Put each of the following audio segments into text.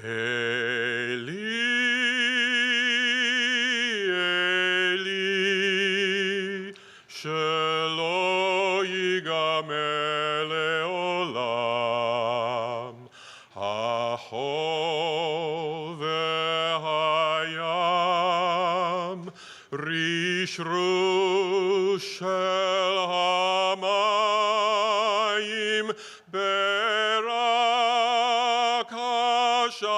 Eli, Eli, shelo yigamer leolam, ha'chol ve'hayam, rishru shel hamayim, berak hashamayim,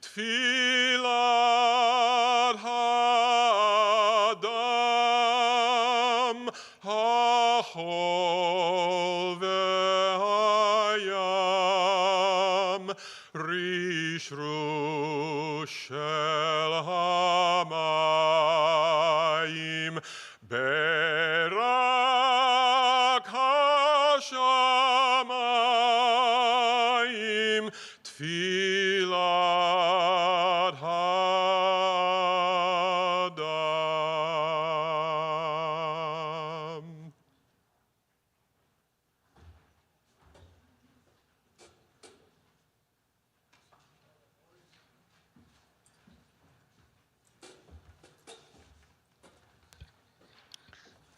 tfilat ha'adam, ha'chol ve'hayam, rishru shel hamayim, berak hashamayim, tfilat hadam.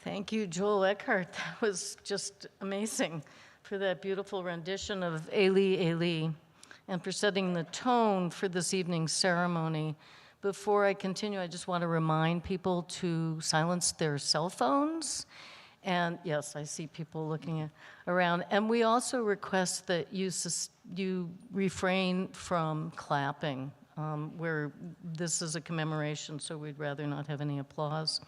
Thank you, Joel Eckhart. That was just amazing for that beautiful rendition of Eli, Eli, and for setting the tone for this evening's ceremony. Before I continue, I just want to remind people to silence their cell phones. And yes, I see people looking around. And we also request that you refrain from clapping, where this is a commemoration, so we'd rather not have any applause.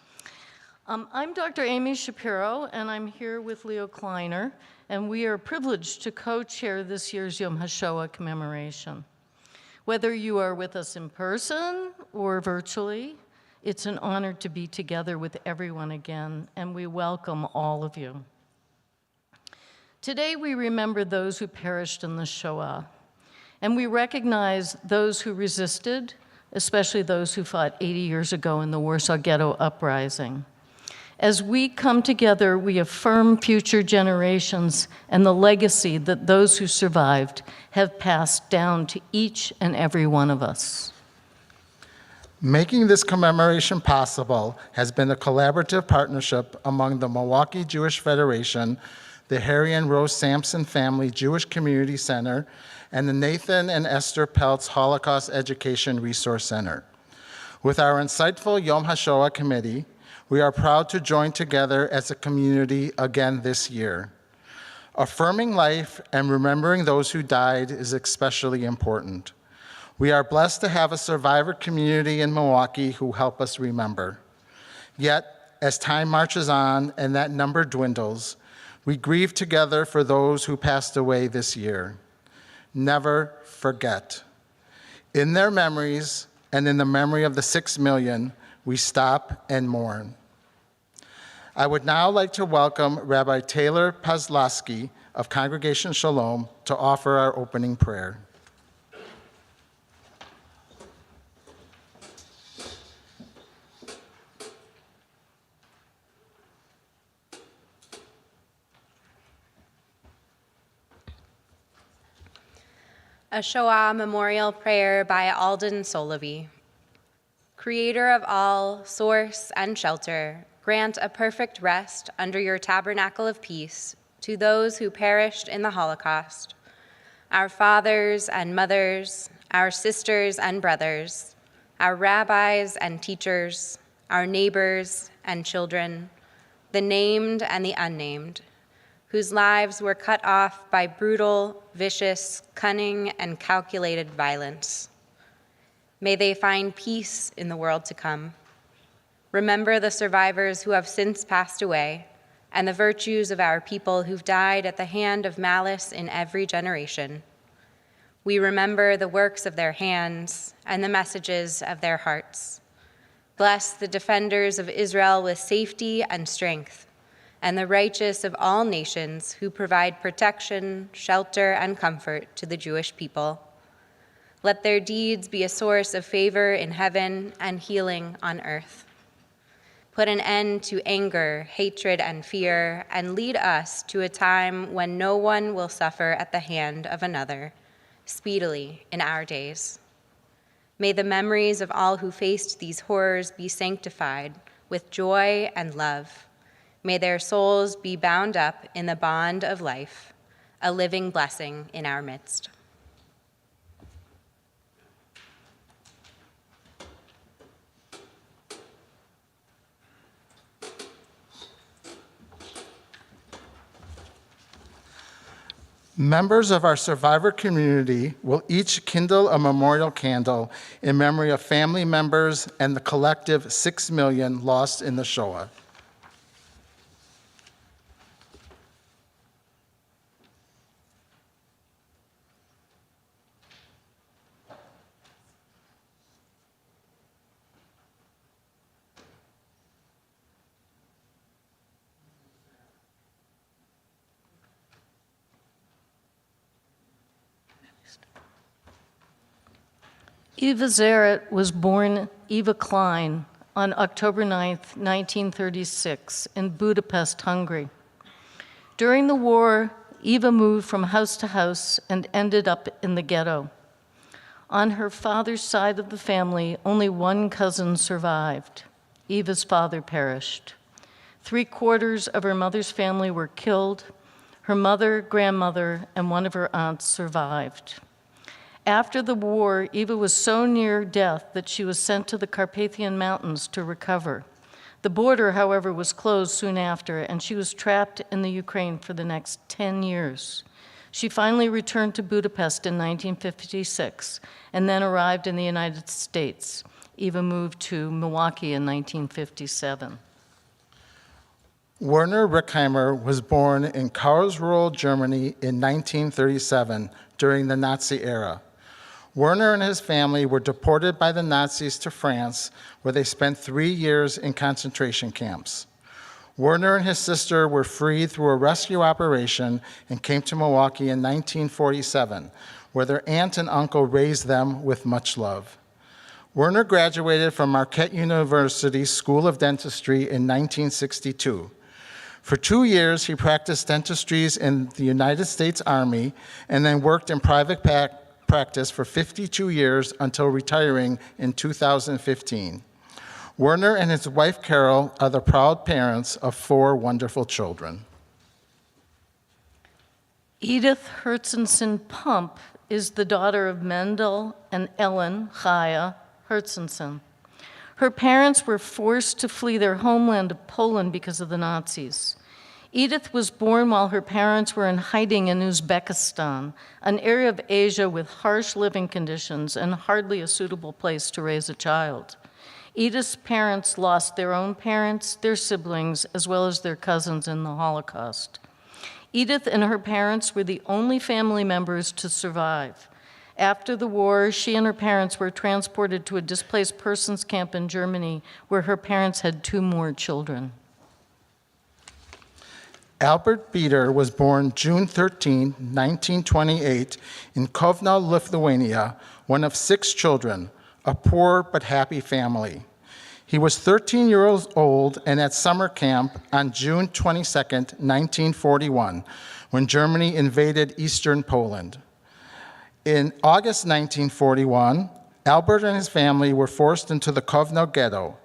I'm Dr. Amy Shapiro, and I'm here with Leo Kleiner, and we are privileged to co-chair this year's Yom HaShoah commemoration. Whether you are with us in person or virtually, it's an honor to be together with everyone again, and we welcome all of you. Today, we remember those who perished in the Shoah, and we recognize those who resisted, especially those who fought 80 years ago in the Warsaw Ghetto Uprising. As we come together, we affirm future generations and the legacy that those who survived have passed down to each and every one of us. Making this commemoration possible has been a collaborative partnership among the Milwaukee Jewish Federation, the Harry and Rose Samson Family Jewish Community Center, and the Nathan and Esther Peltz Holocaust Education Resource Center. With our insightful Yom HaShoah committee, we are proud to join together as a community again this year. Affirming life and remembering those who died is especially important. We are blessed to have a survivor community in Milwaukee who help us remember. Yet, as time marches on and that number dwindles, we grieve together for those who passed away this year. Never forget. In their memories and in the memory of the 6 million, we stop and mourn. I would now like to welcome Rabbi Taylor Pazlowski of Congregation Shalom to offer our opening prayer. A Shoah memorial prayer by Alden Solovey. Creator of all, source and shelter, grant a perfect rest under your tabernacle of peace to those who perished in the Holocaust, our fathers and mothers, our sisters and brothers, our rabbis and teachers, our neighbors and children, the named and the unnamed, whose lives were cut off by brutal, vicious, cunning, and calculated violence. May they find peace in the world to come. Remember the survivors who have since passed away, and the virtues of our people who've died at the hand of malice in every generation. We remember the works of their hands and the messages of their hearts. Bless the defenders of Israel with safety and strength, and the righteous of all nations who provide protection, shelter, and comfort to the Jewish people. Let their deeds be a source of favor in heaven and healing on earth. Put an end to anger, hatred, and fear, and lead us to a time when no one will suffer at the hand of another, speedily in our days. May the memories of all who faced these horrors be sanctified with joy and love. May their souls be bound up in the bond of life, a living blessing in our midst. Members of our survivor community will each kindle a memorial candle in memory of family members and the collective 6 million lost in the Shoah. Eva Zaret was born Eva Klein on October 9, 1936, in Budapest, Hungary. During the war, Eva moved from house to house and ended up in the ghetto. On her father's side of the family, only one cousin survived. Eva's father perished. 3/4 of her mother's family were killed. Her mother, grandmother, and one of her aunts survived. After the war, Eva was so near death that she was sent to the Carpathian Mountains to recover. The border, however, was closed soon after, and she was trapped in the Ukraine for the next 10 years. She finally returned to Budapest in 1956 and then arrived in the United States. Eva moved to Milwaukee in 1957. Werner Rickheimer was born in Karlsruhe, Germany in 1937 during the Nazi era. Werner and his family were deported by the Nazis to France, where they spent 3 years in concentration camps. Werner and his sister were freed through a rescue operation and came to Milwaukee in 1947, where their aunt and uncle raised them with much love. Werner graduated from Marquette University School of Dentistry in 1962. For 2 years, he practiced dentistry in the United States Army and then worked in private practice for 52 years until retiring in 2015. Werner and his wife Carol are the proud parents of 4 wonderful children. Edith Herzenson Pump is the daughter of Mendel and Ellen Chaya Herzenson. Her parents were forced to flee their homeland of Poland because of the Nazis. Edith was born while her parents were in hiding in Uzbekistan, an area of Asia with harsh living conditions and hardly a suitable place to raise a child. Edith's parents lost their own parents, their siblings, as well as their cousins in the Holocaust. Edith and her parents were the only family members to survive. After the war, she and her parents were transported to a displaced persons camp in Germany, where her parents had 2 more children. Albert Bieder was born June 13, 1928, in Kovno, Lithuania, one of 6 children, a poor but happy family. He was 13 years old and at summer camp on June 22, 1941, when Germany invaded eastern Poland. In August 1941, Albert and his family were forced into the Kovno ghetto.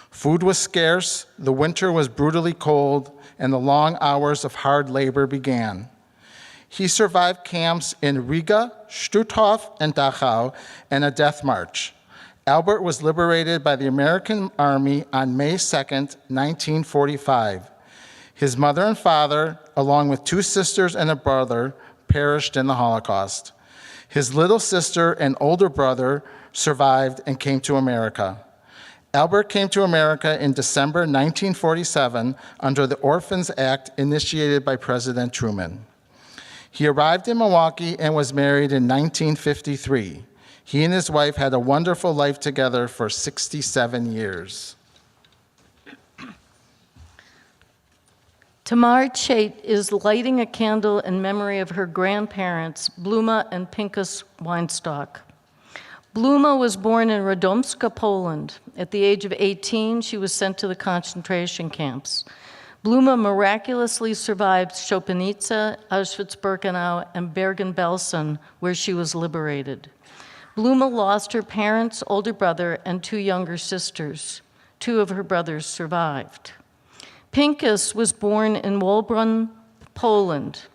Food was scarce, the winter was brutally cold, and the long hours of hard labor began. He survived camps in Riga, Stutthof, and Dachau, and a death march. Albert was liberated by the American Army on May 2, 1945. His mother and father, along with 2 sisters and a brother, perished in the Holocaust. His little sister and older brother survived and came to America. Albert came to America in December 1947 under the Orphans Act initiated by President Truman. He arrived in Milwaukee and was married in 1953. He and his wife had a wonderful life together for 67 years. Tamar Chait is lighting a candle in memory of her grandparents, Bluma and Pinchas Weinstock. Bluma was born in Radomska, Poland. At the age of 18, she was sent to the concentration camps. Bluma miraculously survived Chopinitsa, Auschwitz-Birkenau, and Bergen-Belsen, where she was liberated. Bluma lost her parents, older brother, and 2 younger sisters. 2 of her brothers survived. Pincus was born in Wolbrun, Poland.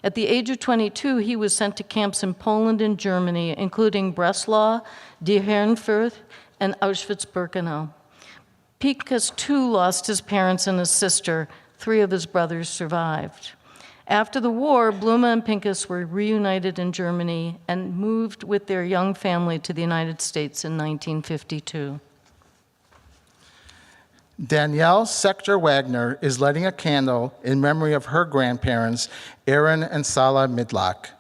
At the age of 22, he was sent to camps in Poland and Germany, including Breslau, Die Herrenfurth, and Auschwitz-Birkenau. Pincus, too, lost his parents and his sister. 3 of his brothers survived. After the war, Bluma and Pincus were reunited in Germany and moved with their young family to the United States in 1952. Danielle Sector Wagner is lighting a candle in memory of her grandparents, Aaron and Sala Midlak.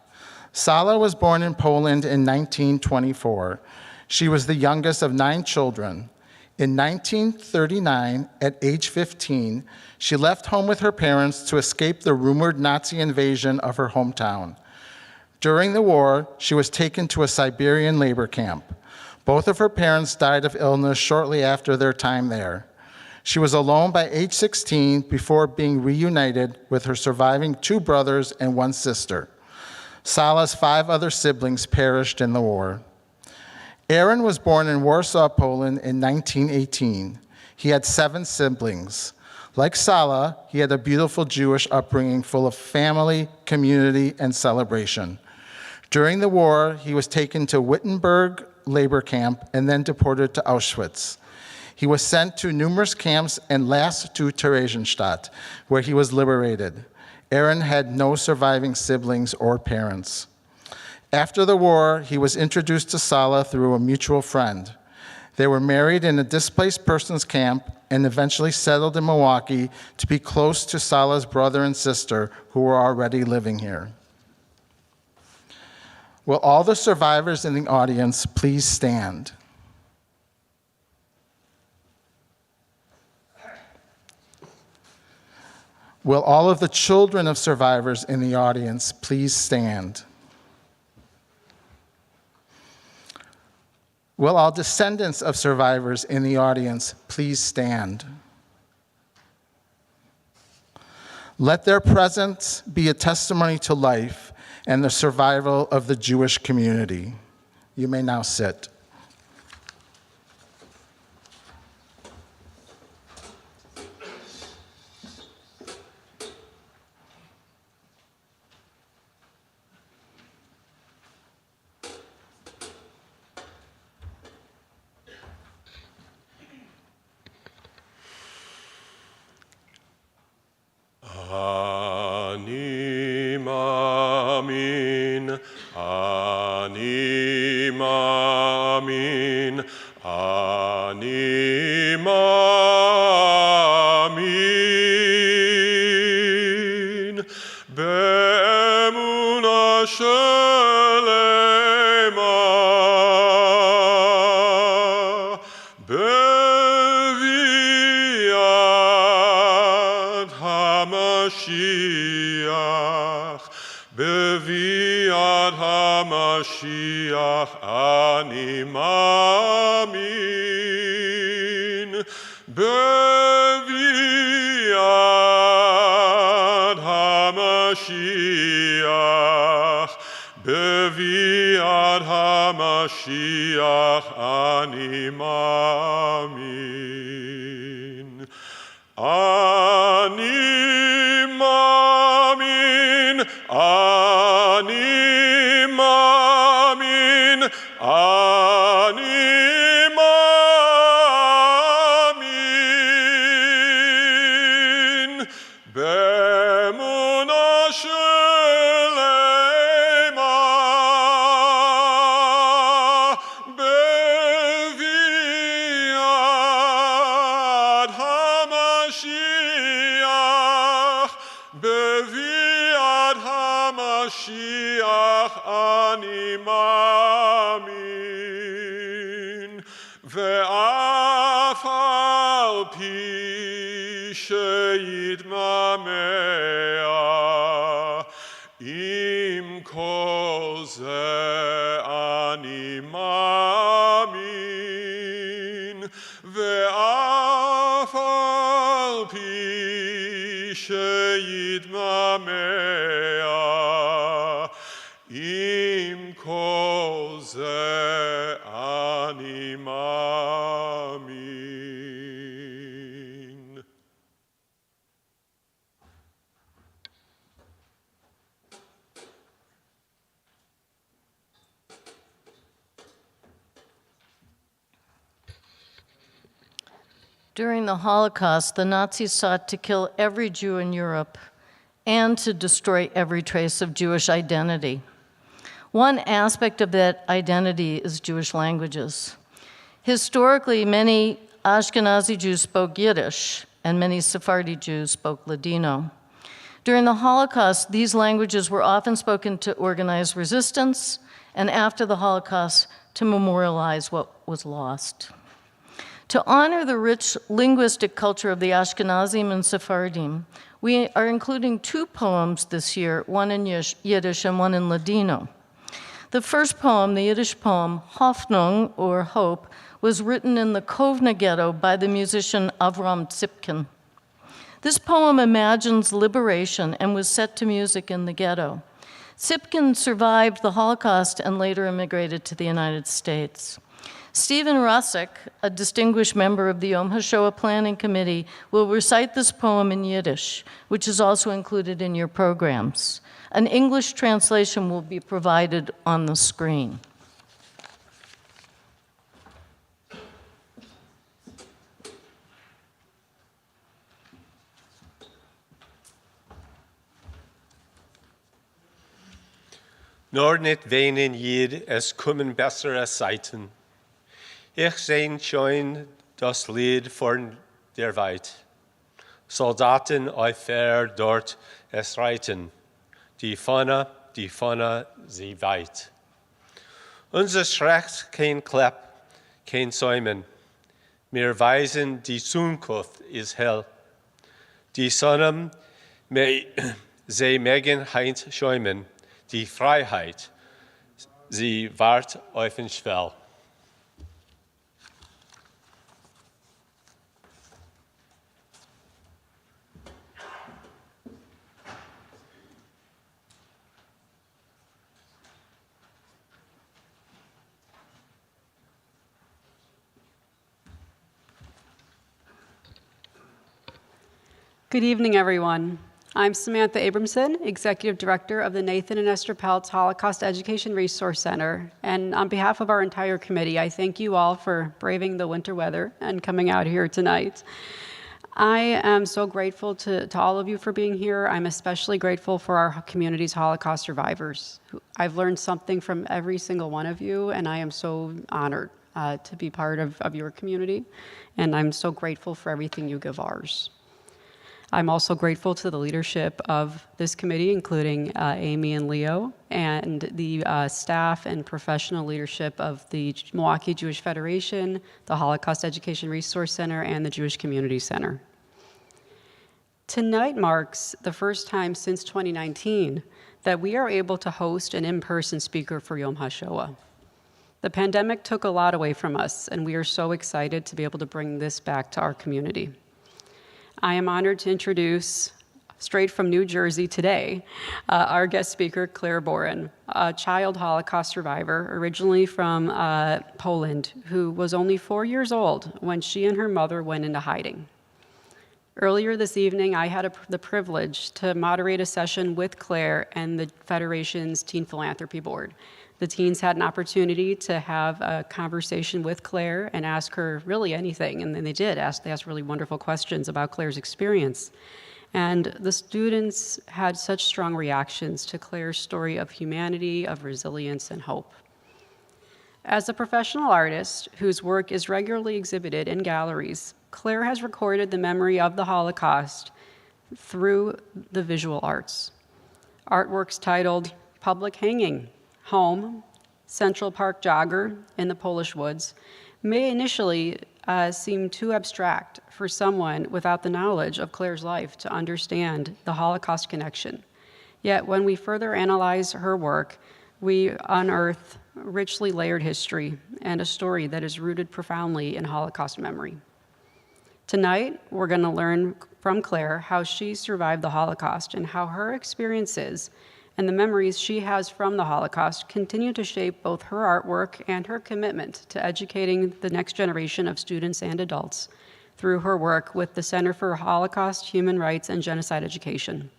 Sala was born in Poland in 1924. She was the youngest of 9 children. In 1939, at age 15, she left home with her parents to escape the rumored Nazi invasion of her hometown. During the war, she was taken to a Siberian labor camp. Both of her parents died of illness shortly after their time there. She was alone by age 16 before being reunited with her surviving 2 brothers and 1 sister. Sala's 5 other siblings perished in the war. Aaron was born in Warsaw, Poland in 1918. He had 7 siblings. Like Sala, he had a beautiful Jewish upbringing full of family, community, and celebration. During the war, he was taken to Wittenberg labor camp and then deported to Auschwitz. He was sent to numerous camps and last to Theresienstadt, where he was liberated. Aaron had no surviving siblings or parents. After the war, he was introduced to Sala through a mutual friend. They were married in a displaced persons camp and eventually settled in Milwaukee to be close to Sala's brother and sister who were already living here. Will all the survivors in the audience please stand? Will all of the children of survivors in the audience please stand? Will all descendants of survivors in the audience please stand? Let their presence be a testimony to life and the survival of the Jewish community. You may now sit. Ani Mamin, Ani Mamin, Ani Mamin, Be'emuna Shelema, Beviat HaMashiach, Beviat HaMashiach, Ani Mamin, Beviat HaMashiach, Beviat HaMashiach, Ani Mamin. Ani Mamin, Ani Mamin, Ani Mamin, Be'emuna Shelema, Beviat HaMashiach, Beviat HaMashiach, Ani Mamin. Ve'af al pi she'yitmamea, im kol ze ani mamin. שיתממע עם כל זה אני מאמין. During the Holocaust, the Nazis sought to kill every Jew in Europe and to destroy every trace of Jewish identity. One aspect of that identity is Jewish languages. Historically, many Ashkenazi Jews spoke Yiddish, and many Sephardi Jews spoke Ladino. During the Holocaust, these languages were often spoken to organize resistance, and after the Holocaust, to memorialize what was lost. To honor the rich linguistic culture of the Ashkenazim and Sephardim, we are including two poems this year, one in Yiddish and one in Ladino. The first poem, the Yiddish poem, Hoffnung, or Hope, was written in the Kovna ghetto by the musician Avram Tzipkin. This poem imagines liberation and was set to music in the ghetto. Tzipkin survived the Holocaust and later immigrated to the United States. Stephen Russick, a distinguished member of the Yom HaShoah Planning Committee, will recite this poem in Yiddish, which is also included in your programs. An English translation will be provided on the screen. Nur nicht weinen Jid, es kommen bessere Zeiten. Ich seh schon das Lied von der Weit. Soldaten auf Pferd dort es reiten. Die Fahne, sie weit. Unser Schreck kein Klepp, kein Säumen. Wir weisen, die Zukunft ist hell. Die Sonne, sie mögen heint schäumen. Die Freiheit, sie wart auf den Schwell. Good evening, everyone. I'm Samantha Abramson, Executive Director of the Nathan and Esther Peltz Holocaust Education Resource Center. And on behalf of our entire committee, I thank you all for braving the winter weather and coming out here tonight. I am so grateful to all of you for being here. I'm especially grateful for our community's Holocaust survivors. I've learned something from every single one of you, and I am so honored to be part of your community. And I'm so grateful for everything you give ours. I'm also grateful to the leadership of this committee, including Amy and Leo, and the staff and professional leadership of the Milwaukee Jewish Federation, the Holocaust Education Resource Center, and the Jewish Community Center. Tonight marks the first time since 2019 that we are able to host an in-person speaker for Yom HaShoah. The pandemic took a lot away from us, and we are so excited to be able to bring this back to our community. I am honored to introduce, straight from New Jersey today, our guest speaker, Claire Boren, a child Holocaust survivor originally from Poland, who was only 4 years old when she and her mother went into hiding. Earlier this evening, I had the privilege to moderate a session with Claire and the Federation's Teen Philanthropy Board. The teens had an opportunity to have a conversation with Claire and ask her really anything, and then they did. They asked really wonderful questions about Claire's experience. And the students had such strong reactions to Claire's story of humanity, of resilience, and hope. As a professional artist whose work is regularly exhibited in galleries, Claire has recorded the memory of the Holocaust through the visual arts. Artworks titled Public Hanging, Home, Central Park Jogger in the Polish Woods may initially seem too abstract for someone without the knowledge of Claire's life to understand the Holocaust connection. Yet when we further analyze her work, we unearth richly layered history and a story that is rooted profoundly in Holocaust memory. Tonight, we're going to learn from Claire how she survived the Holocaust and how her experiences and the memories she has from the Holocaust continue to shape both her artwork and her commitment to educating the next generation of students and adults through her work with the Center for Holocaust, Human Rights, and Genocide Education.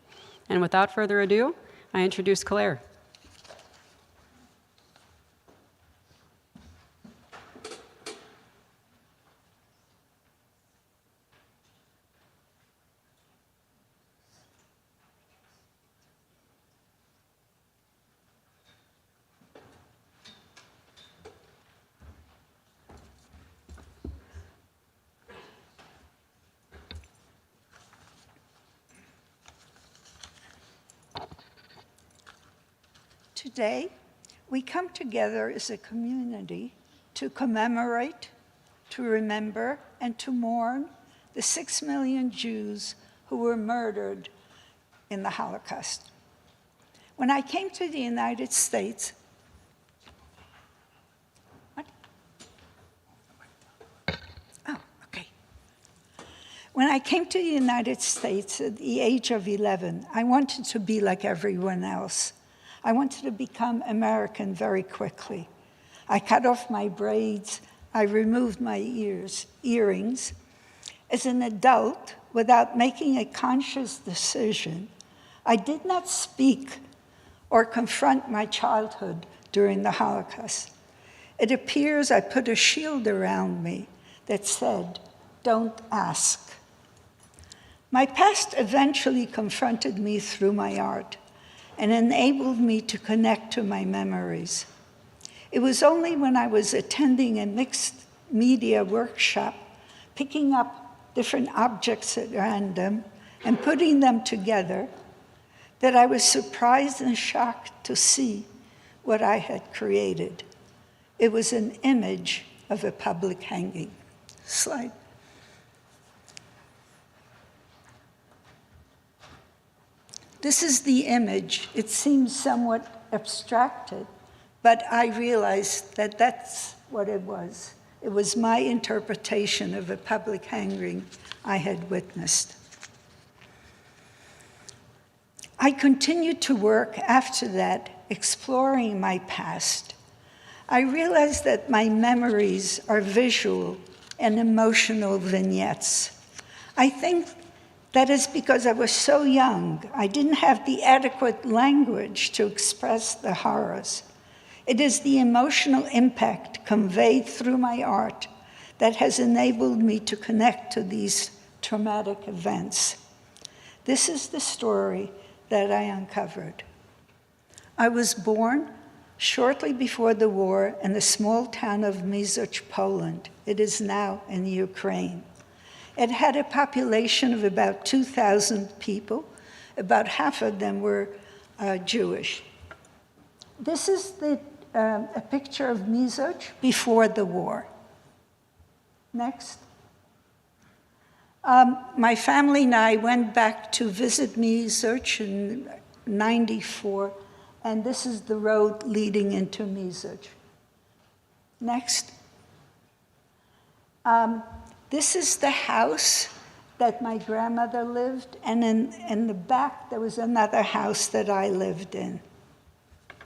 And without further ado, I introduce Claire. Today, we come together as a community to commemorate, to remember, and to mourn the 6 million Jews who were murdered in the Holocaust. When I came to the United States, When I came to the United States at the age of 11, I wanted to be like everyone else. I wanted to become American very quickly. I cut off my braids, I removed my earrings. As an adult, without making a conscious decision, I did not speak or confront my childhood during the Holocaust. It appears I put a shield around me that said, "Don't ask." My past eventually confronted me through my art and enabled me to connect to my memories. It was only when I was attending a mixed media workshop, picking up different objects at random and putting them together, that I was surprised and shocked to see what I had created. It was an image of a public hanging. Slide. This is the image. It seems somewhat abstracted, but I realized that that's what it was. It was my interpretation of a public hanging I had witnessed. I continued to work after that, exploring my past. I realized that my memories are visual and emotional vignettes. I think that is because I was so young. I didn't have the adequate language to express the horrors. It is the emotional impact conveyed through my art that has enabled me to connect to these traumatic events. This is the story that I uncovered. I was born shortly before the war in the small town of Mizoch, Poland. It is now in Ukraine. It had a population of about 2,000 people. About half of them were Jewish. This is a picture of Mizoch before the war. Next. My family and I went back to visit Mizoch in '94, and this is the road leading into Mizoch. Next. This is the house that my grandmother lived, and in the back there was another house that I lived in.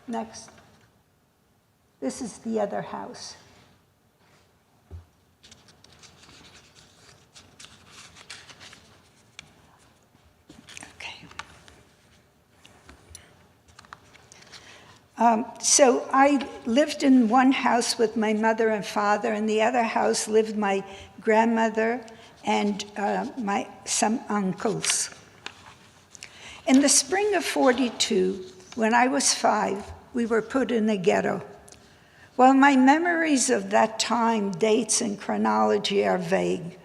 Next. This is the other house. So I lived in one house with my mother and father. In the other house lived my grandmother and some uncles. In the spring of '42, when I was 5, we were put in a ghetto. While my memories of that time, dates, and chronology are vague,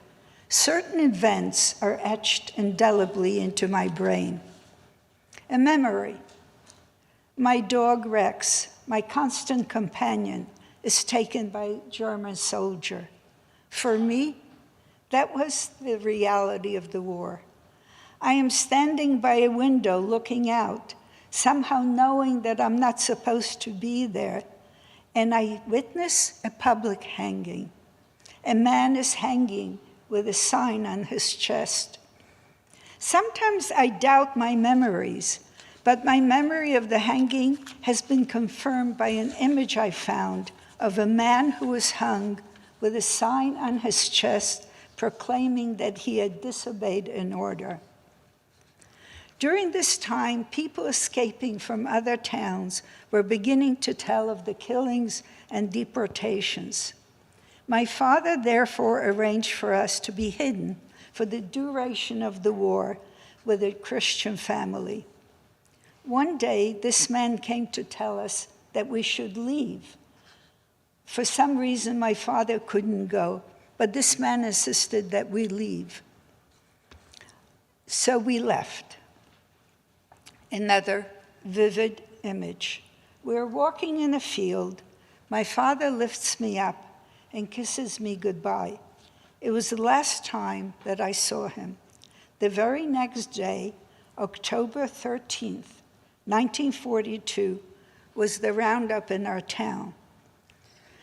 certain events are etched indelibly into my brain. A memory. My dog Rex, my constant companion, is taken by a German soldier. For me, that was the reality of the war. I am standing by a window looking out, somehow knowing that I'm not supposed to be there, and I witness a public hanging. A man is hanging with a sign on his chest. Sometimes I doubt my memories, but my memory of the hanging has been confirmed by an image I found of a man who was hung with a sign on his chest proclaiming that he had disobeyed an order. During this time, people escaping from other towns were beginning to tell of the killings and deportations. My father therefore arranged for us to be hidden for the duration of the war with a Christian family. One day, this man came to tell us that we should leave. For some reason, my father couldn't go, but this man insisted that we leave. So we left. Another vivid image. We're walking in a field. My father lifts me up and kisses me goodbye. It was the last time that I saw him. The very next day, October 13th, 1942, was the roundup in our town.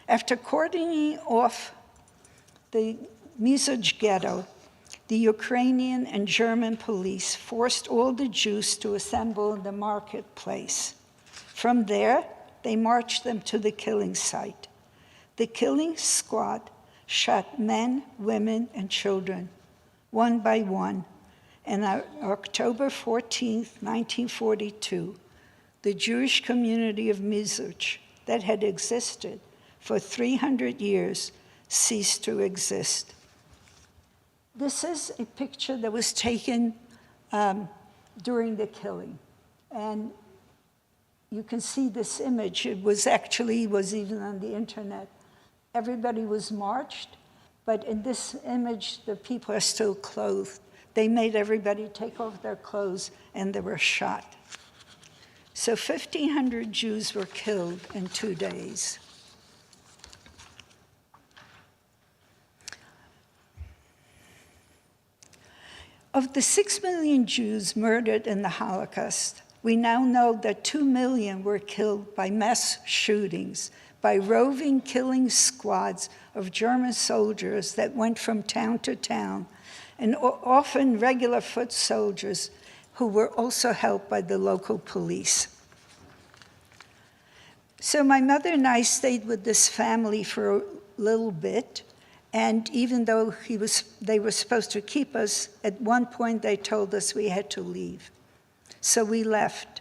After cordoning off the Mizuch ghetto, the Ukrainian and German police forced all the Jews to assemble in the marketplace. From there, they marched them to the killing site. The killing squad shot men, women, and children, one by one. And on October 14th, 1942, the Jewish community of Mizuch that had existed for 300 years ceased to exist. This is a picture that was taken during the killing. And you can see this image. It was even on the internet. Everybody was marched, but in this image, the people are still clothed. They made everybody take off their clothes, and they were shot. So 1,500 Jews were killed in 2 days. Of the 6 million Jews murdered in the Holocaust, we now know that 2 million were killed by mass shootings, by roving killing squads of German soldiers that went from town to town, and often regular foot soldiers who were also helped by the local police. So my mother and I stayed with this family for a little bit, and even though they were supposed to keep us, at one point they told us we had to leave. So we left.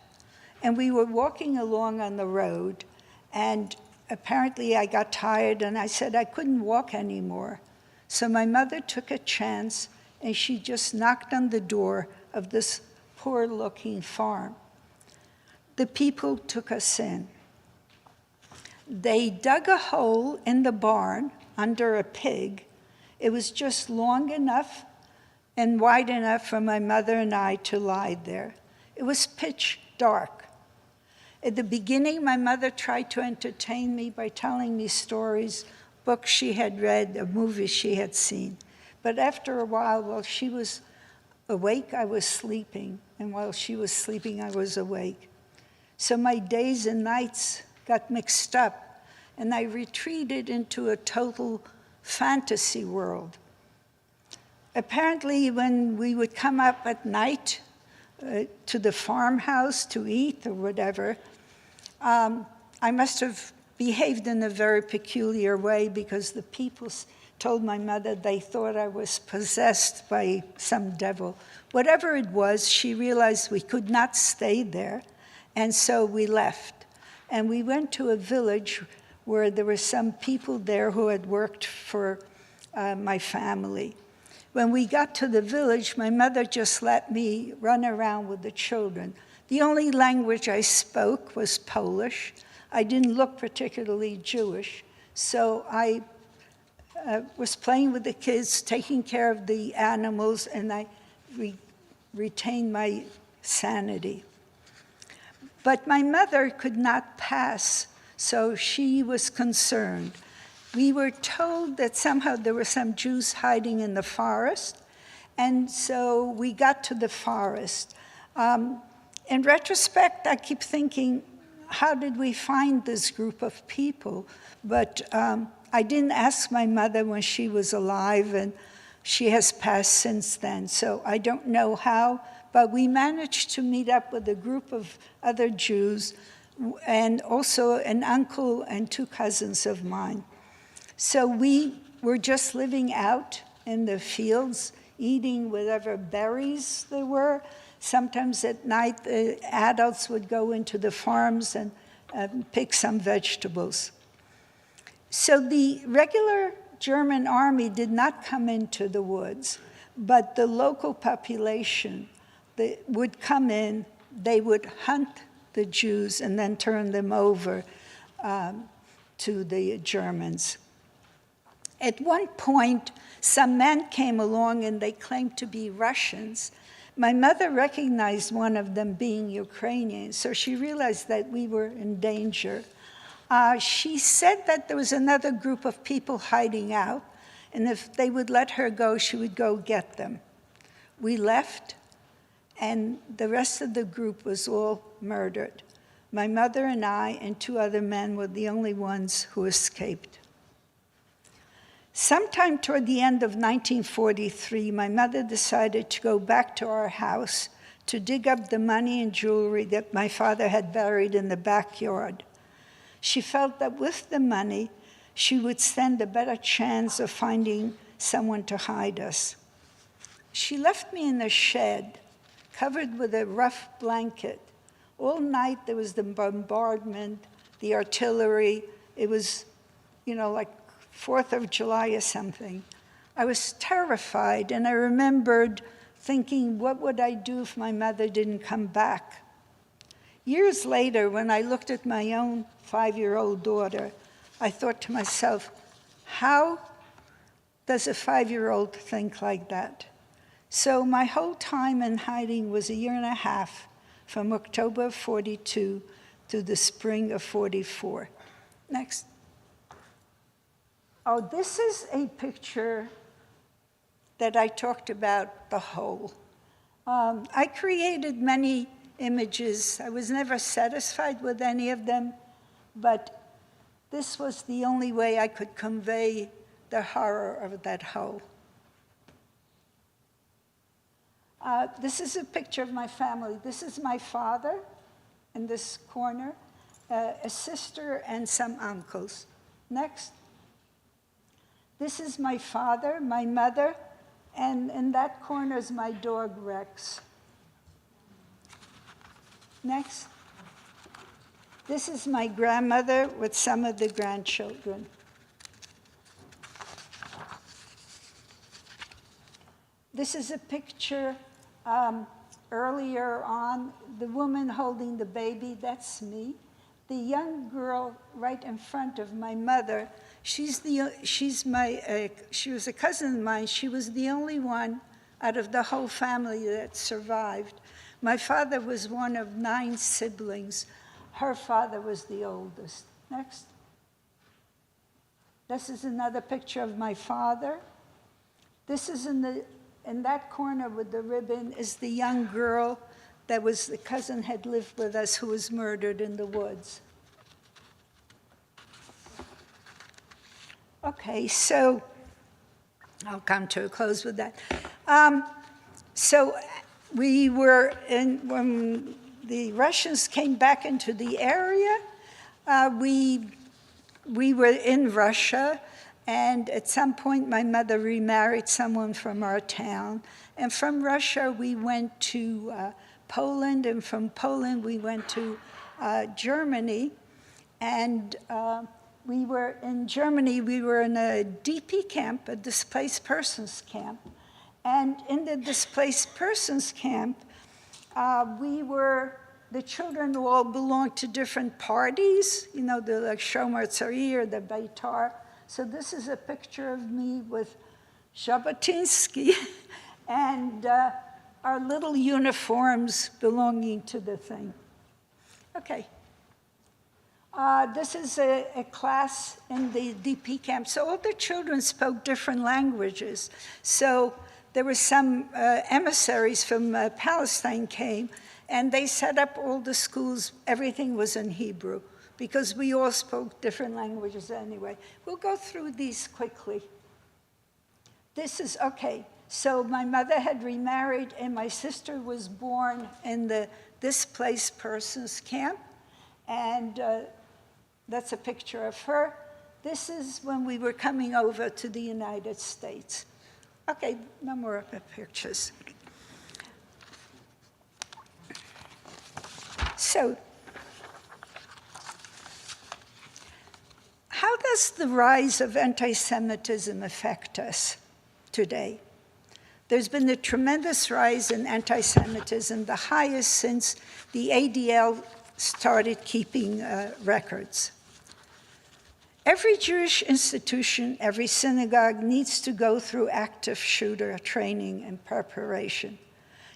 And we were walking along on the road, and apparently I got tired, and I said I couldn't walk anymore. So my mother took a chance, and she just knocked on the door of this poor-looking farm. The people took us in. They dug a hole in the barn under a pig. It was just long enough and wide enough for my mother and I to lie there. It was pitch dark. At the beginning, my mother tried to entertain me by telling me stories, books she had read, or movies she had seen. But after a while, while she was awake, I was sleeping. And while she was sleeping, I was awake. So my days and nights got mixed up, and I retreated into a total fantasy world. Apparently, when we would come up at night to the farmhouse to eat or whatever, I must have behaved in a very peculiar way, because the people told my mother they thought I was possessed by some devil. Whatever it was, she realized we could not stay there, and so we left. And we went to a village where there were some people there who had worked for my family. When we got to the village, my mother just let me run around with the children. The only language I spoke was Polish. I didn't look particularly Jewish, so I was playing with the kids, taking care of the animals, and I retained my sanity. But my mother could not pass, so she was concerned. We were told that somehow there were some Jews hiding in the forest, and so we got to the forest. In retrospect, I keep thinking, how did we find this group of people? But I didn't ask my mother when she was alive, and She has passed since then, so I don't know how, but we managed to meet up with a group of other Jews and also an uncle and 2 cousins of mine. So we were just living out in the fields, eating whatever berries there were. Sometimes at night, the adults would go into the farms and pick some vegetables. So the regular German army did not come into the woods, but the local population would come in, they would hunt the Jews and then turn them over to the Germans. At one point, some men came along and they claimed to be Russians. My mother recognized one of them being Ukrainian, so she realized that we were in danger. She said that there was another group of people hiding out, and if they would let her go, she would go get them. We left, and the rest of the group was all murdered. My mother and I and 2 other men were the only ones who escaped. Sometime toward the end of 1943, my mother decided to go back to our house to dig up the money and jewelry that my father had buried in the backyard. She felt that with the money, she would stand a better chance of finding someone to hide us. She left me in the shed, covered with a rough blanket. All night there was the bombardment, the artillery. It was, like 4th of July or something. I was terrified, and I remembered thinking, what would I do if my mother didn't come back? Years later, when I looked at my own 5-year-old daughter, I thought to myself, how does a 5-year-old think like that? So my whole time in hiding was 1.5 years, from October of 42 to the spring of 44. Next. Oh, this is a picture that I talked about, the hole. I created many images. I was never satisfied with any of them, but this was the only way I could convey the horror of that hole. This is a picture of my family. This is my father in this corner, a sister, and some uncles. Next. This is my father, my mother, and in that corner is my dog, Rex. Next. This is my grandmother with some of the grandchildren. This is a picture earlier on, the woman holding the baby, that's me. The young girl right in front of my mother, she was a cousin of mine. She was the only one out of the whole family that survived. My father was one of 9 siblings. Her father was the oldest. Next. This is another picture of my father. This is in that corner with the ribbon is the young girl that was the cousin had lived with us who was murdered in the woods. Okay, so I'll come to a close with that. So we were when the Russians came back into the area, we were in Russia, and at some point my mother remarried someone from our town. And from Russia we went to Poland, and from Poland we went to Germany. And we were in Germany, we were in a DP camp, a displaced persons camp. And in the displaced persons camp, the children all belonged to different parties, the Shomer Tzari or the Beitar. So this is a picture of me with Jabotinsky and our little uniforms belonging to the thing. Okay. This is a class in the DP camp. So all the children spoke different languages. So there were some emissaries from Palestine came, and they set up all the schools. Everything was in Hebrew, because we all spoke different languages anyway. We'll go through these quickly. This is, okay, so my mother had remarried and my sister was born in the displaced persons camp. And that's a picture of her. This is when we were coming over to the United States. Okay, no more of the pictures. So, how does the rise of anti-Semitism affect us today? There's been a tremendous rise in anti-Semitism, the highest since the ADL started keeping records. Every Jewish institution, every synagogue needs to go through active shooter training and preparation.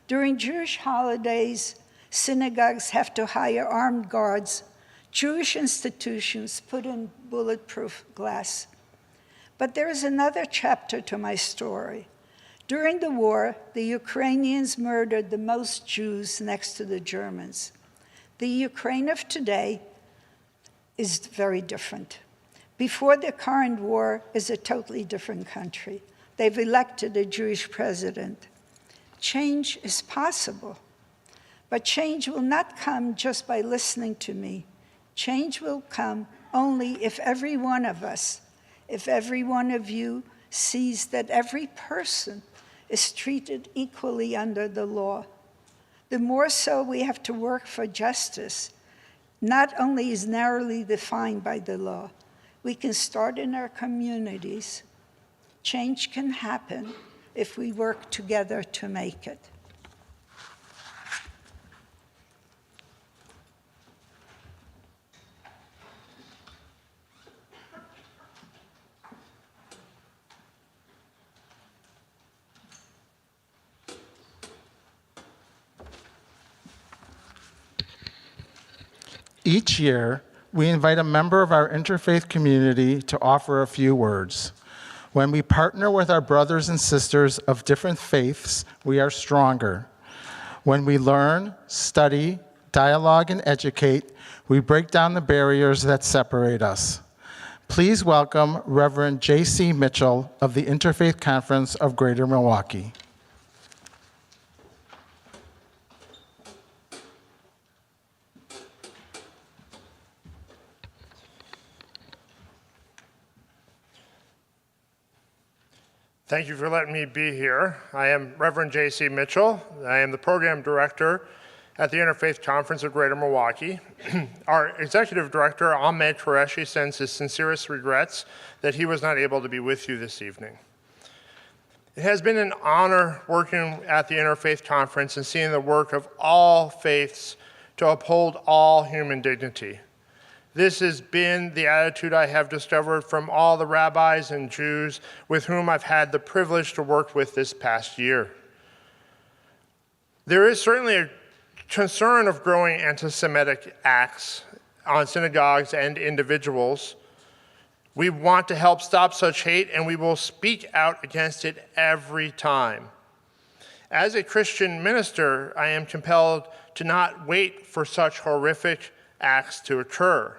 During Jewish holidays, synagogues have to hire armed guards. Jewish institutions put in bulletproof glass. But there is another chapter to my story. During the war, the Ukrainians murdered the most Jews next to the Germans. The Ukraine of today is very different. Before the current war is a totally different country. They've elected a Jewish president. Change is possible, but change will not come just by listening to me. Change will come only if every one of us, if every one of you sees that every person is treated equally under the law. The more so we have to work for justice, not only is narrowly defined by the law. We can start in our communities. Change can happen if we work together to make it. Each year, we invite a member of our interfaith community to offer a few words. When we partner with our brothers and sisters of different faiths, we are stronger. When we learn, study, dialogue, and educate, we break down the barriers that separate us. Please welcome Reverend J.C. Mitchell of the Interfaith Conference of Greater Milwaukee. Thank you for letting me be here. I am Reverend J.C. Mitchell. I am the program director at the Interfaith Conference of Greater Milwaukee. Our executive director, Ahmed Qureshi, sends his sincerest regrets that he was not able to be with you this evening. It has been an honor working at the Interfaith Conference and seeing the work of all faiths to uphold all human dignity. This has been the attitude I have discovered from all the rabbis and Jews with whom I've had the privilege to work with this past year. There is certainly a concern of growing anti-Semitic acts on synagogues and individuals. We want to help stop such hate, and we will speak out against it every time. As a Christian minister, I am compelled to not wait for such horrific acts to occur.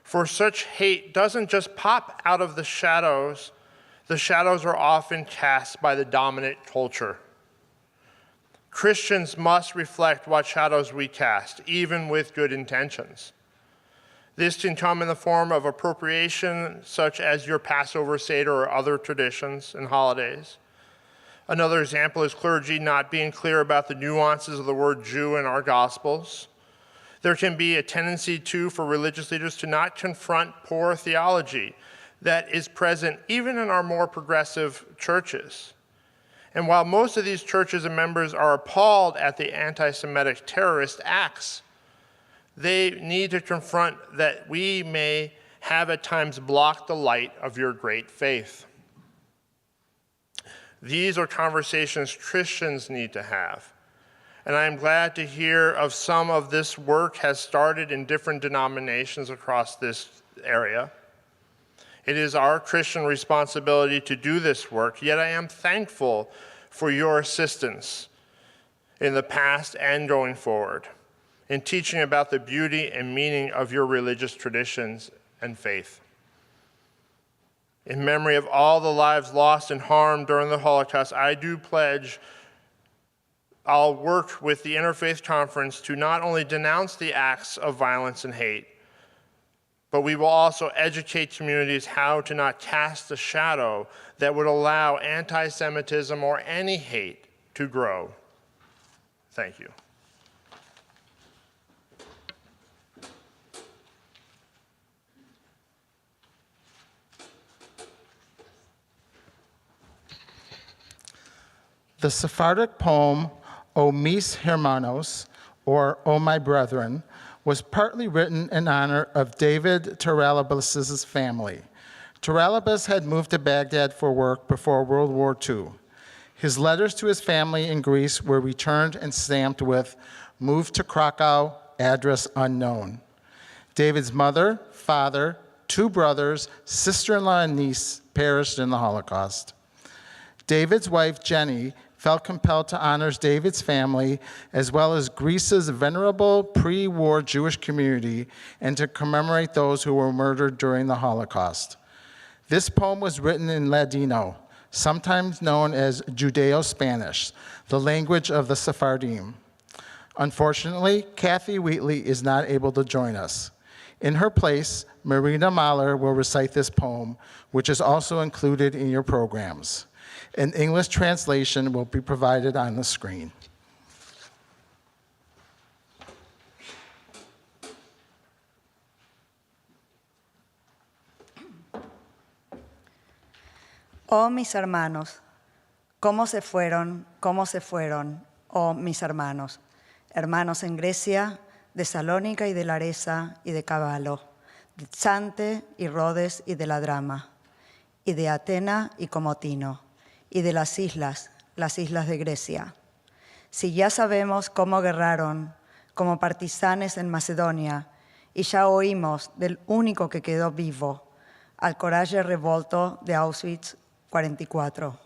For such hate doesn't just pop out of the shadows are often cast by the dominant culture. Christians must reflect what shadows we cast, even with good intentions. This can come in the form of appropriation, such as your Passover Seder or other traditions and holidays. Another example is clergy not being clear about the nuances of the word Jew in our Gospels. There can be a tendency, too, for religious leaders to not confront poor theology that is present even in our more progressive churches. And while most of these churches and members are appalled at the anti-Semitic terrorist acts, they need to confront that we may have at times blocked the light of your great faith. These are conversations Christians need to have. And I am glad to hear of some of this work has started in different denominations across this area. It is our Christian responsibility to do this work, yet I am thankful for your assistance in the past and going forward in teaching about the beauty and meaning of your religious traditions and faith. In memory of all the lives lost and harmed during the Holocaust, I do pledge I'll work with the Interfaith Conference to not only denounce the acts of violence and hate, but we will also educate communities how to not cast a shadow that would allow anti-Semitism or any hate to grow. Thank you. The Sephardic poem, O mis hermanos, or O my brethren, was partly written in honor of David Taralabas' family. Taralabas had moved to Baghdad for work before World War II. His letters to his family in Greece were returned and stamped with, moved to Krakow, address unknown. David's mother, father, 2 brothers, sister-in-law, and niece perished in the Holocaust. David's wife, Jenny, felt compelled to honor David's family as well as Greece's venerable pre-war Jewish community and to commemorate those who were murdered during the Holocaust. This poem was written in Ladino, sometimes known as Judeo-Spanish, the language of the Sephardim. Unfortunately, Kathy Wheatley is not able to join us. In her place, Marina Mahler will recite this poem, which is also included in your programs. An English translation will be provided on the screen. Oh, mis hermanos, cómo se fueron, oh, mis hermanos, hermanos en Grecia, de Salónica y de Laresa y de Caballo, de Zante y Rodes y de la Drama, y de Atena y Comotino, y de las islas de Grecia. Si ya sabemos cómo guerraron como partisanes en Macedonia, y ya oímos del único que quedó vivo, al coraje revolto de Auschwitz 44.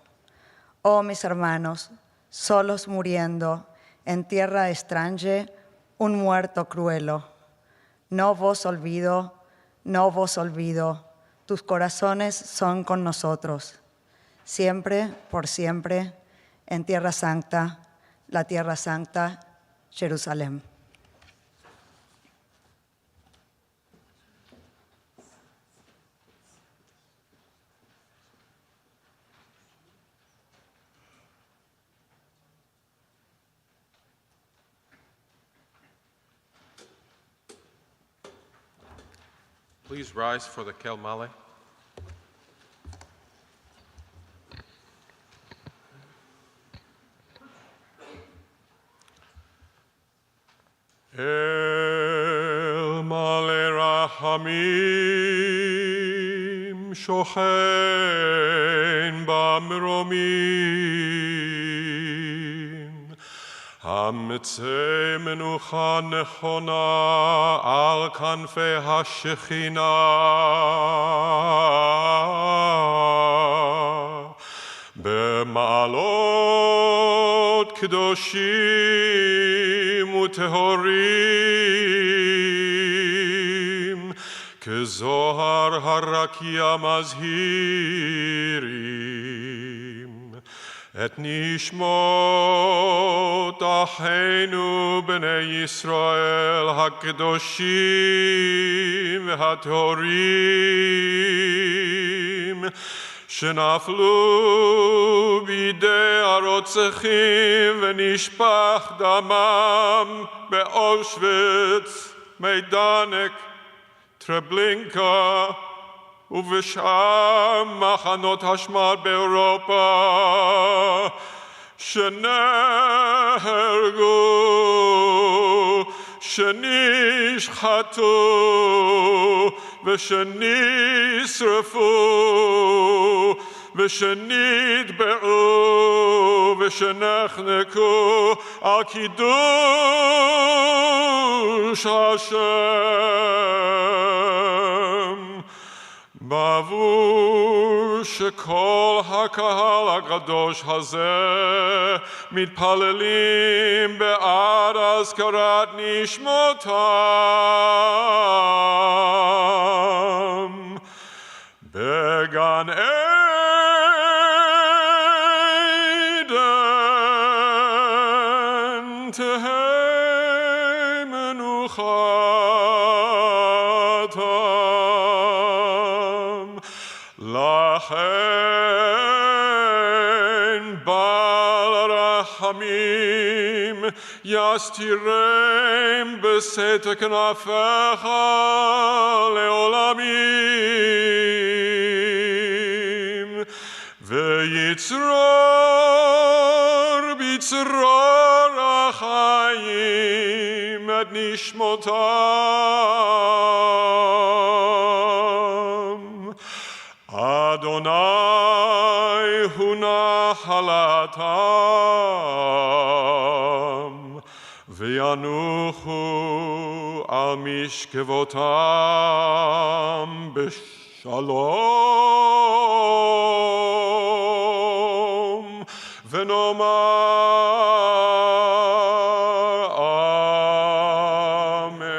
Oh, mis hermanos, solos muriendo, en tierra extranjera, un muerto cruelo. No vos olvido, tus corazones son con nosotros. Siempre, por siempre, en Tierra Santa, la Tierra Santa, Jerusalén. Please rise for the Kel Male. El Male Rahamim Shochen Bamromim Hametze Menucha Nechona Al Kanfe HaShechina B'ma'alot Kedoshim Utehorim Kezohar Harakia Mazhirim Et Nishmot Acheinu B'nei Yisrael HaKedoshim HaTorim שנפלו בידי הרוצחים ונשפך דמם באושוויץ, מיידנק, טרבלינקה ובשאר מחנות השמד באירופה שנהרגו, שנשחטו ושנשרפו ושנטבעו ושנחנקו על קידוש השם בעבור שכל הקהל הקדוש הזה מתפללים בעד אזכרת נשמתם בגן עדן תהא מנוחתם, לכן בעל רחמים יסתירם בסתר כנפיך לעולמים, ויצרור בצרור החיים את נשמתם. אדוני הוא נחלתם, וינוחו על משכבותם בשלום, ונאמר אמן.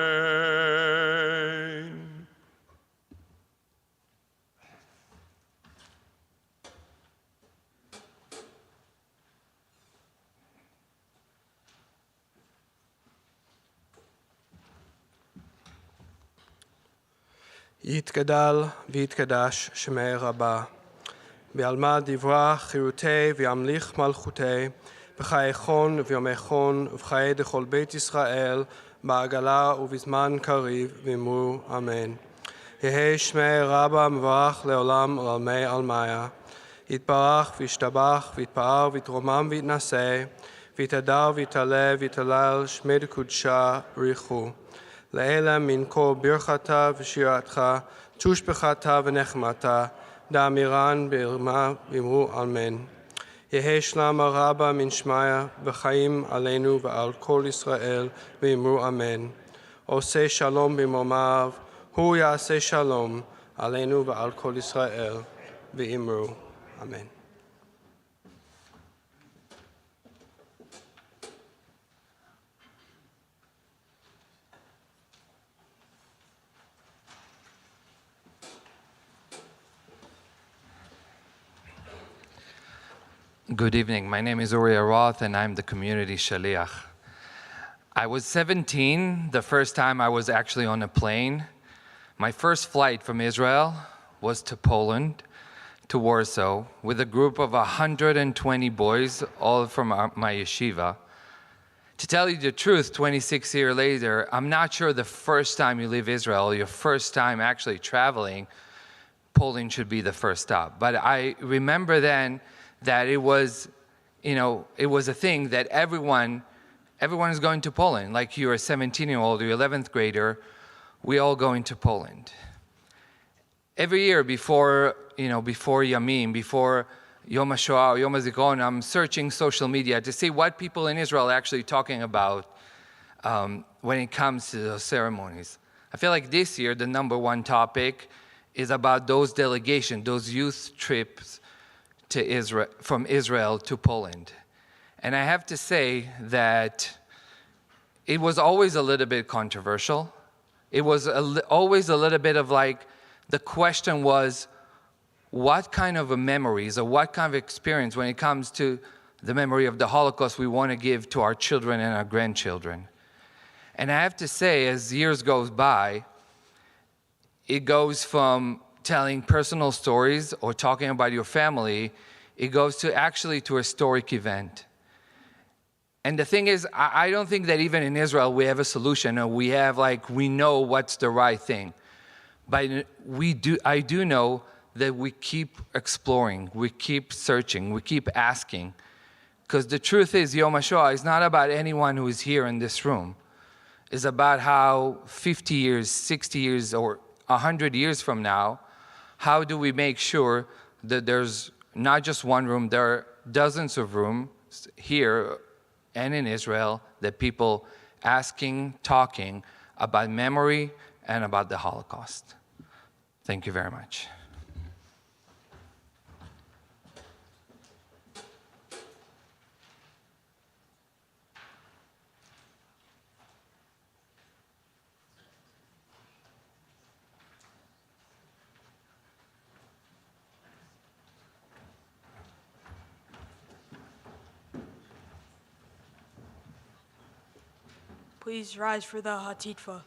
יתגדל ויתקדש שמי רבה, בעלמא דברה חירותי וימליך מלכותי, בחיי חון ויומי חון, ובחיי דכל בית ישראל, בעגלה ובזמן קריב, ואמרו אמן. יהי שמי רבה מברך לעולם ולעולמי עלמיה, יתברך וישתבח ויתפאר ויתרומם ויתנשא, ויתהדר ויתעלה ויתהלל שמי דקודשה בריחו. לאלה מן כל ברכתה ושירתך, תושבחתה ונחמתה, דאמירן ברמה ואמרו אמן. יהי שלמה רבה מן שמיה, וחיים עלינו ועל כל ישראל, ואמרו אמן. עושה שלום במרומיו, הוא יעשה שלום עלינו ועל כל ישראל, ואמרו אמן. Good evening. My name is Uriah Roth, and I'm the community shaliach. I was 17 the first time I was actually on a plane. My first flight from Israel was to Poland, to Warsaw, with a group of 120 boys, all from my yeshiva. To tell you the truth, 26 years later, I'm not sure the first time you leave Israel, your first time actually traveling, Poland should be the first stop. But I remember then that it was, it was a thing that everyone is going to Poland. Like you're a 17-year-old, you're 11th grader, we all going to Poland. Every year before Yamim, before Yom HaShoah, Yom HaZikaron, I'm searching social media to see what people in Israel are actually talking about when it comes to those ceremonies. I feel like this year the number one topic is about those delegations, those youth trips to Israel, from Israel to Poland. And I have to say that it was always a little bit controversial. It was always a little bit of like, the question was, what kind of memories or what kind of experience when it comes to the memory of the Holocaust we want to give to our children and our grandchildren. And I have to say, as years goes by, it goes from telling personal stories or talking about your family, it goes to actually to a historic event. And the thing is, I don't think that even in Israel we have a solution or we know what's the right thing. But I do know that we keep exploring, we keep searching, we keep asking. Because the truth is, Yom HaShoah is not about anyone who is here in this room. It's about how 50 years, 60 years, or 100 years from now, how do we make sure that there's not just one room, there are dozens of rooms here and in Israel that people asking, talking about memory and about the Holocaust. Thank you very much. please rise for the Hatikva.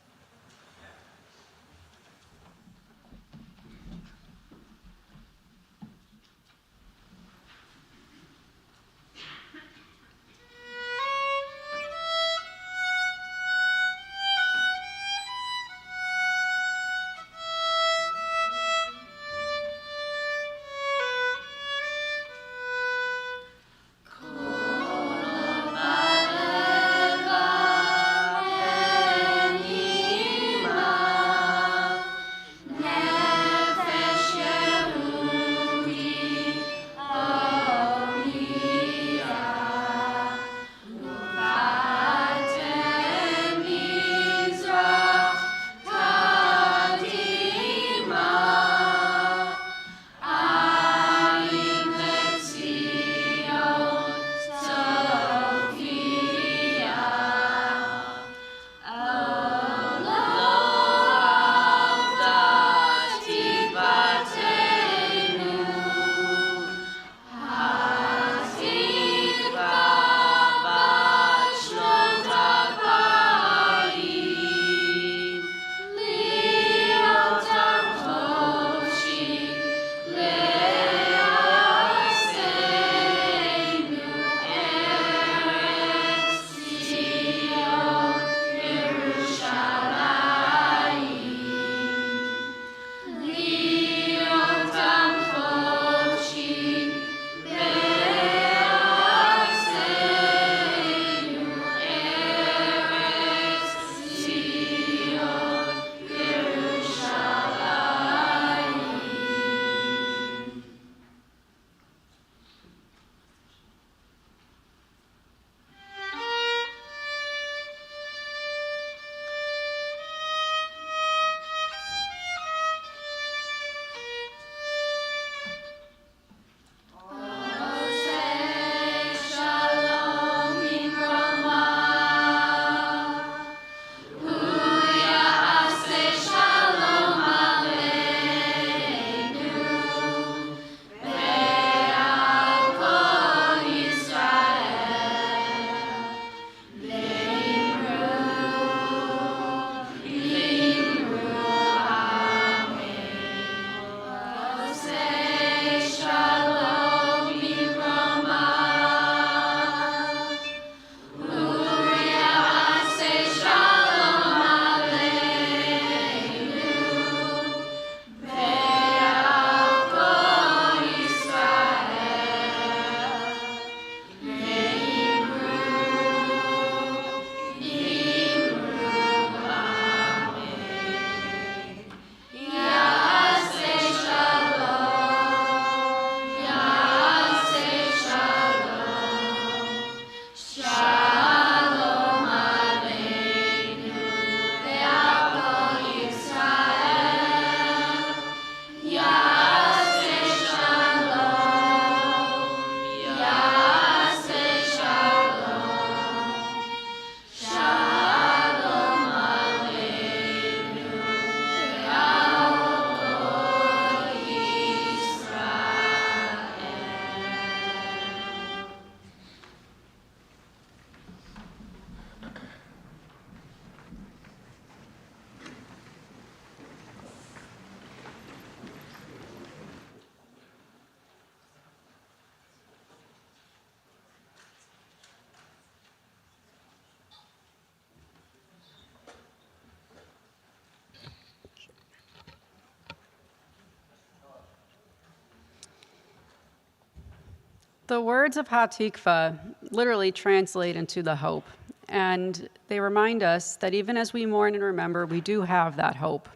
The words of Hatikva literally translate into the hope, and they remind us that even as we mourn and remember, we do have that hope.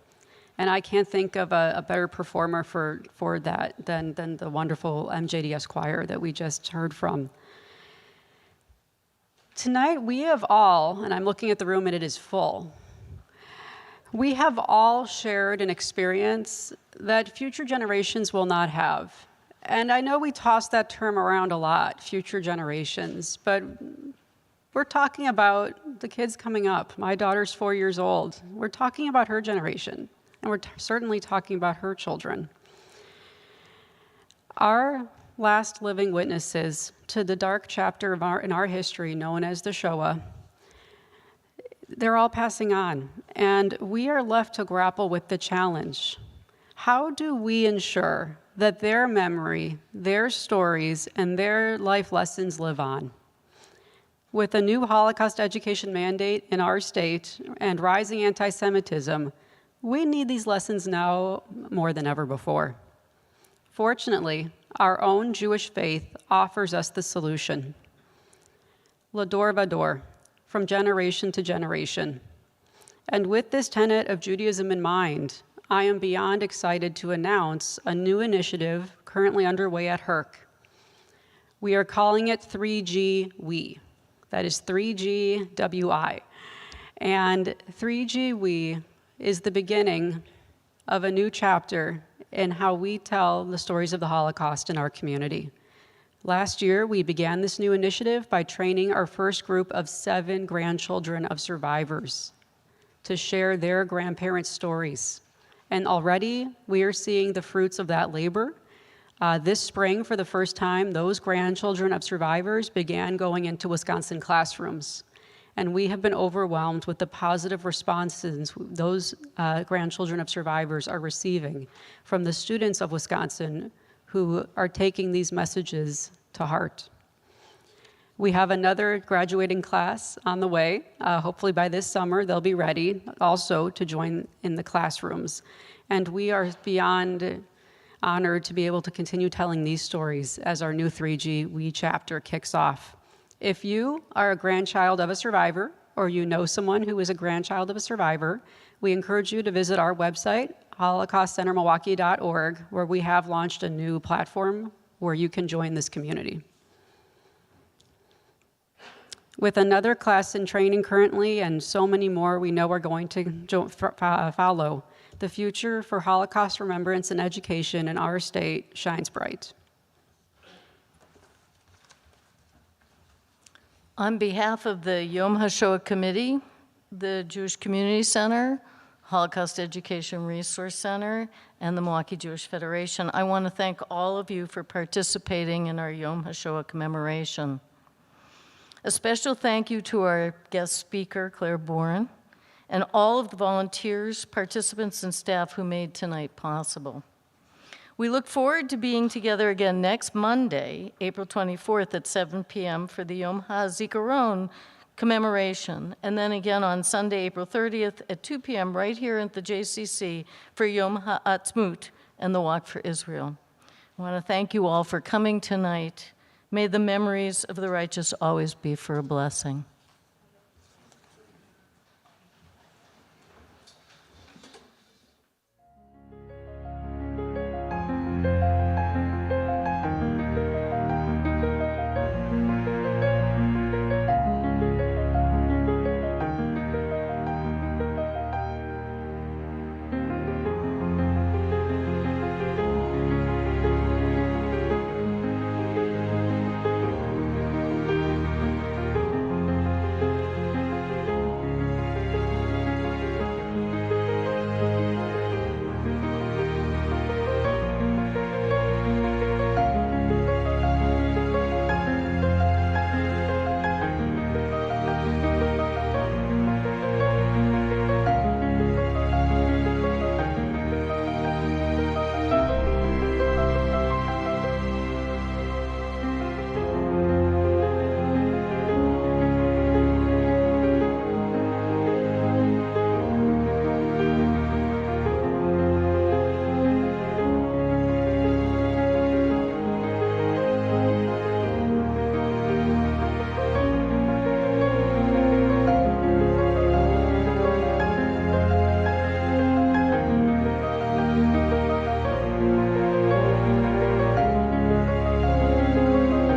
And I can't think of a better performer for that than the wonderful MJDS choir that we just heard from. Tonight, we have all, and I'm looking at the room and it is full, we have all shared an experience that future generations will not have. And I know we toss that term around a lot, future generations, but we're talking about the kids coming up. My daughter's 4 years old. We're talking about her generation, and we're certainly talking about her children. Our last living witnesses to the dark chapter in our history known as the Shoah, they're all passing on, and we are left to grapple with the challenge. How do we ensure that their memory, their stories, and their life lessons live on? With a new Holocaust education mandate in our state and rising anti-Semitism, we need these lessons now more than ever before. Fortunately, our own Jewish faith offers us the solution. L'dor vador, from generation to generation. And with this tenet of Judaism in mind, I am beyond excited to announce a new initiative currently underway at HERC. We are calling it 3G We. That is 3G WI. And 3G We is the beginning of a new chapter in how we tell the stories of the Holocaust in our community. Last year, we began this new initiative by training our first group of 7 grandchildren of survivors to share their grandparents' stories. And already, we are seeing the fruits of that labor. This spring, for the first time, those grandchildren of survivors began going into Wisconsin classrooms. And we have been overwhelmed with the positive responses those grandchildren of survivors are receiving from the students of Wisconsin who are taking these messages to heart. We have another graduating class on the way. Hopefully by this summer, they'll be ready also to join in the classrooms. And we are beyond honored to be able to continue telling these stories as our new 3G We chapter kicks off. If you are a grandchild of a survivor, or you know someone who is a grandchild of a survivor, we encourage you to visit our website, holocaustcentermilwaukee.org, where we have launched a new platform where you can join this community. With another class in training currently and so many more we know are going to follow, the future for Holocaust remembrance and education in our state shines bright. On behalf of the Yom HaShoah Committee, the Jewish Community Center, Holocaust Education Resource Center, and the Milwaukee Jewish Federation, I want to thank all of you for participating in our Yom HaShoah commemoration. A special thank you to our guest speaker, Claire Bourne, and all of the volunteers, participants, and staff who made tonight possible. We look forward to being together again next Monday, April 24th at 7 p.m. for the Yom HaZikaron commemoration, and then again on Sunday, April 30th at 2 p.m. right here at the JCC for Yom HaAtzmaut and the Walk for Israel. I want to thank you all for coming tonight. May the memories of the righteous always be for a blessing.